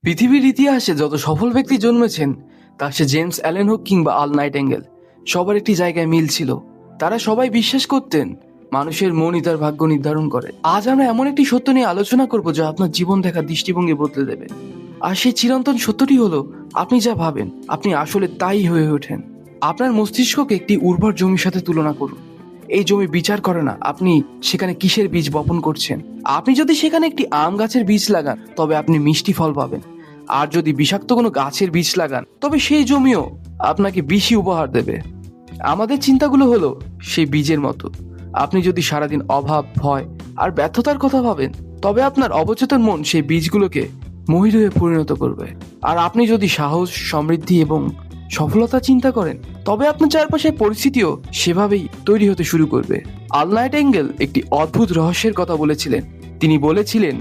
পৃথিবীর ইতিহাসে যত সফল ব্যক্তি জন্মেছেন, তা সে জেমস অ্যালেন হোক কিংবা আল নাইটেঙ্গেল, সবার একটি জায়গায় মিল ছিল। তারা সবাই বিশ্বাস করতেন মানুষের মনই তার ভাগ্য নির্ধারণ করে। আজ আমরা এমন একটি সত্য নিয়ে আলোচনা করব যা আপনার জীবন দেখার দৃষ্টিভঙ্গি বদলে দেবে। আর সেই চিরন্তন সত্যটি হলো, আপনি যা ভাবেন আপনি আসলে তাই হয়ে ওঠেন। আপনার মস্তিষ্ককে একটি উর্বর জমির সাথে তুলনা করুন। এই জমি বিচার করে না আপনি সেখানে কিসের বীজ বপন করছেন। আপনি যদি সেখানে একটি আম গাছের বীজ লাগান, তবে আপনি মিষ্টি ফল পাবেন। আর যদি বিষাক্ত কোনো গাছের বীজ লাগান, তবে সেই জমিও আপনাকে বিষই উপহার দেবে। আমাদের চিন্তাগুলো হলো সেই বীজের মতো। আপনি যদি সারাদিন অভাব, ভয় আর ব্যর্থতার কথা ভাবেন, তবে আপনার অবচেতন মন সেই বীজগুলোকে মহির হয়ে পরিণত করবে। আর আপনি যদি সাহস, সমৃদ্ধি এবং সফলতা চিন্তা করেন, তবে আপনার চারপাশের পরিস্থিতিও সেভাবেই তৈরি হতে শুরু করবে। আল নাইটেঙ্গেল একটি অদ্ভুত রহস্যের কথা বলেছিলেন। তিনি বলেছিলেন,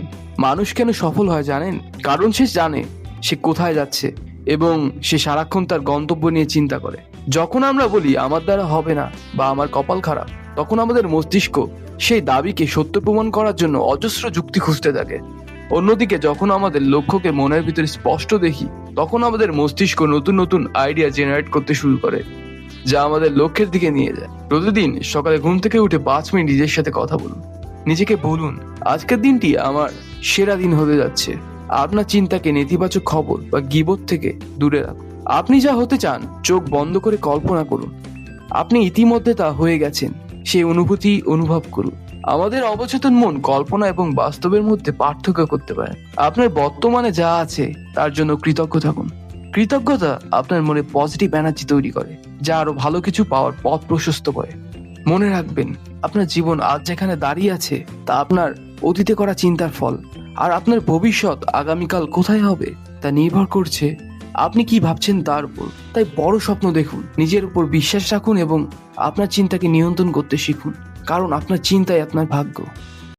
মানুষ কেন সফল হয় জানেন? কারণ সে জানে সে কোথায় যাচ্ছে এবং সে সারাক্ষণ তার গন্তব্য নিয়ে চিন্তা করে। যখন আমরা বলি আমার দ্বারা হবে না বা আমার কপাল খারাপ, তখন আমাদের মস্তিষ্ক সেই দাবিকে সত্য প্রমাণ করার জন্য অজস্র যুক্তি খুঁজতে থাকে। অন্যদিকে যখন আমাদের লক্ষ্যকে মনের ভিতরে স্পষ্ট দেখি, তখন আমাদের মস্তিষ্ক নতুন নতুন আইডিয়া জেনারেট করতে শুরু করে, যা আমাদের লক্ষ্যের দিকে নিয়ে যায়। প্রতিদিন সকালে ঘুম থেকে উঠে 5 মিনিট নিজের সাথে কথা বলুন। নিজেকে বলুন, আজকের দিনটি আমার সেরা দিন হতে যাচ্ছে। আপনার চিন্তাকে নেতিবাচক খবর বা গীবত থেকে দূরে রাখুন। আপনি যা হতে চান চোখ বন্ধ করে কল্পনা করুন। আপনি ইতিমধ্যে তা হয়ে গেছেন, সেই অনুভূতি অনুভব করুন। আমাদের অবচেতন মন কল্পনা এবং বাস্তবের মধ্যে পার্থক্য করতে পারে। আপনার বর্তমানে যা আছে তার জন্য কৃতজ্ঞ থাকুন। কৃতজ্ঞতা আপনার মনে পজিটিভ এনার্জি তৈরি করে, যা আরো ভালো কিছু পাওয়ার পথ প্রশস্ত করে। মনে রাখবেন, আপনার জীবন আজ যেখানে দাঁড়িয়ে আছে তা আপনার অতীতে করা চিন্তার ফল। আর আপনার ভবিষ্যৎ আগামীকাল কোথায় হবে তা নির্ভর করছে আপনি কি ভাবছেন তার উপর। তাই বড় স্বপ্ন দেখুন, নিজের উপর বিশ্বাস রাখুন এবং আপনার চিন্তাকে নিয়ন্ত্রণ করতে শিখুন, কারণ আপনার চিন্তাই আপনার ভাগ্য।